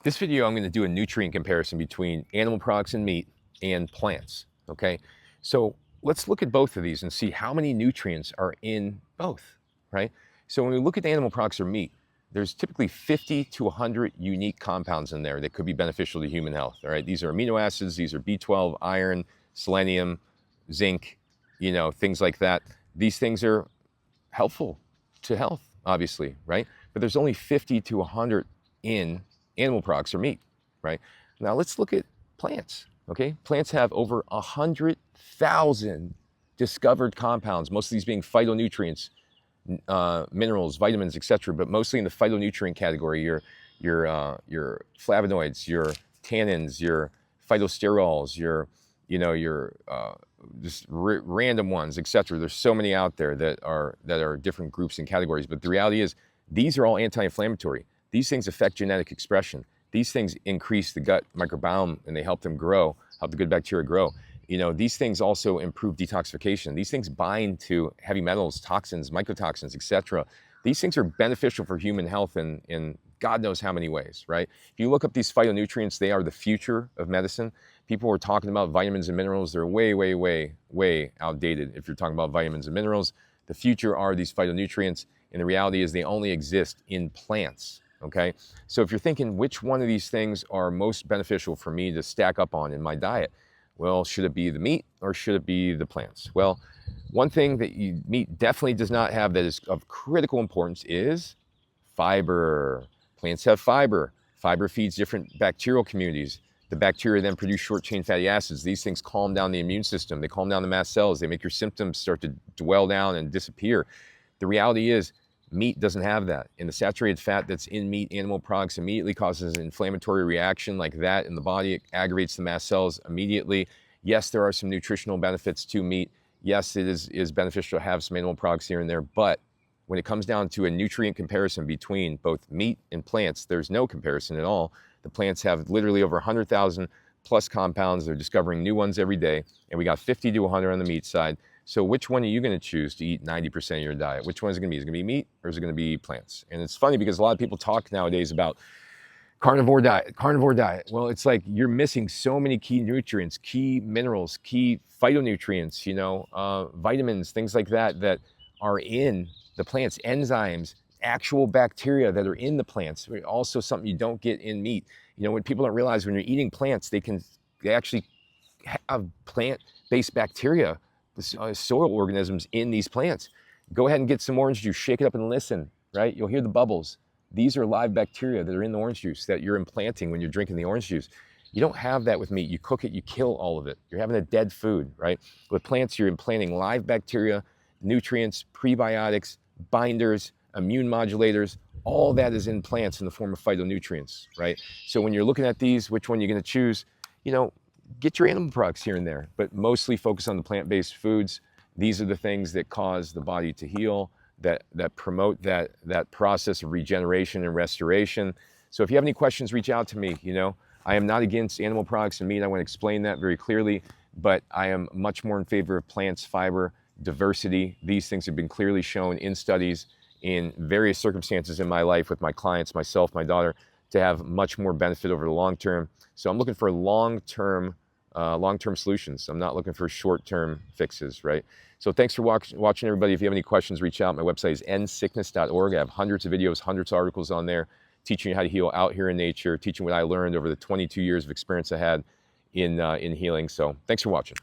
This video, I'm going to do a nutrient comparison between animal products and meat and plants, okay? So let's look at both of these and see how many nutrients are in both, right? So when we look at animal products or meat, there's typically 50 to 100 unique compounds in there that could be beneficial to human health, all right? These are amino acids, these are B12, iron, selenium, zinc, things like that. These things are helpful to health, obviously, right? But there's only 50 to 100 in animal products or meat, right? Now let's look at plants, okay? Plants have over 100,000 discovered compounds, most of these being phytonutrients, minerals, vitamins, etc., but mostly in the phytonutrient category. Your flavonoids, your tannins, your phytosterols, your just random ones, etc. There's so many out there that are different groups and categories. But the reality is, these are all anti-inflammatory. These things affect genetic expression. These things increase the gut microbiome and they help them grow, help the good bacteria grow. These things also improve detoxification. These things bind to heavy metals, toxins, mycotoxins, etc. These things are beneficial for human health in God knows how many ways, right? If you look up these phytonutrients, they are the future of medicine. People were talking about vitamins and minerals. They're way, way, way, way outdated. If you're talking about vitamins and minerals, the future are these phytonutrients. And the reality is they only exist in plants. Okay, so if you're thinking which one of these things are most beneficial for me to stack up on in my diet, well, should it be the meat or should it be the plants? Well, one thing that meat definitely does not have that is of critical importance is fiber. Plants have fiber. Fiber feeds different bacterial communities. The bacteria then produce short-chain fatty acids. These things calm down the immune system. They calm down the mast cells. They make your symptoms start to dwell down and disappear. The reality is, meat doesn't have that. And the saturated fat that's in meat animal products immediately causes an inflammatory reaction like that in the body. It aggravates the mast cells immediately. Yes, there are some nutritional benefits to meat. Yes, it is beneficial to have some animal products here and there. But when it comes down to a nutrient comparison between both meat and plants, there's no comparison at all. The plants have literally over 100,000 plus compounds. They're discovering new ones every day. And we got 50 to 100 on the meat side. So which one are you going to choose to eat 90% of your diet? Which one is it going to be? Is it going to be meat or is it going to be plants? And it's funny because a lot of people talk nowadays about carnivore diet. Well, it's like you're missing so many key nutrients, key minerals, key phytonutrients, vitamins, things like that are in the plants, enzymes, actual bacteria that are in the plants. Also something you don't get in meat. When people don't realize when you're eating plants, they actually have plant-based bacteria, the soil organisms in these plants. Go ahead and get some orange juice, shake it up and listen, right? You'll hear the bubbles. These are live bacteria that are in the orange juice that you're implanting when you're drinking the orange juice. You don't have that with meat. You cook it, you kill all of it. You're having a dead food, right? With plants, you're implanting live bacteria, nutrients, prebiotics, binders, immune modulators. All that is in plants in the form of phytonutrients, right? So when you're looking at these, which one you're going to choose, get your animal products here and there, but mostly focus on the plant-based foods. These are the things that cause the body to heal, that promote that process of regeneration and restoration. So if you have any questions, reach out to me. I am not against animal products and meat. I want to explain that very clearly, but I am much more in favor of plants, fiber, diversity. These things have been clearly shown in studies in various circumstances in my life with my clients, myself, my daughter, to have much more benefit over the long term. So I'm looking for long-term solutions. I'm not looking for short-term fixes, right? So thanks for watching, everybody. If you have any questions, reach out. My website is endsickness.org. I have hundreds of videos, hundreds of articles on there, teaching you how to heal out here in nature, teaching what I learned over the 22 years of experience I had in healing. So thanks for watching.